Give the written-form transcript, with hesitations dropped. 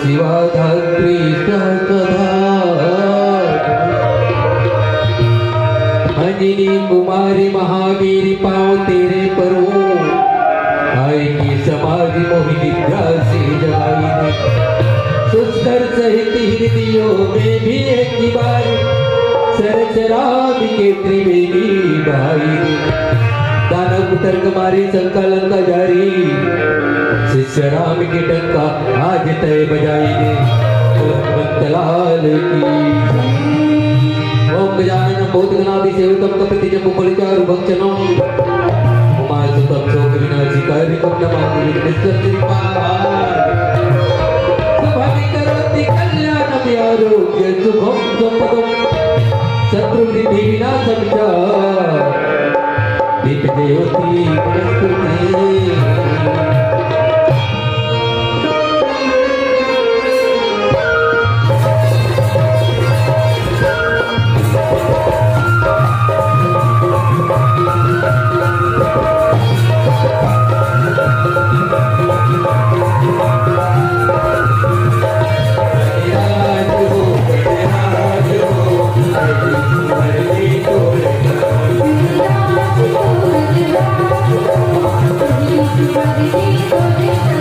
शिवाधात्री सहस्रधा अंजनी कुमारी महावीर पाओ तेरे परो आए की समाधि मोहि विद्या से जगाई सुस्तर सहित हृदयों में भी एक बार सरचराग के त्रिवेणी भाई दानव पुत्र मारी संकलन का जारी शिष्य राम के टंका आज तय बजाई दे लाल की ओम गजानन भूत गणाधि सेवितम कपिति जम्बू बलिचारु भक्षणम उमा सुतम शोक विनाशी कारिकम नमामि विष्णुपाद सुभगे करोति कल्याणम आरोग्य शुभम संपदम शत्रु निधि विनाशम च विद्योति प्रस्तुते Thank you.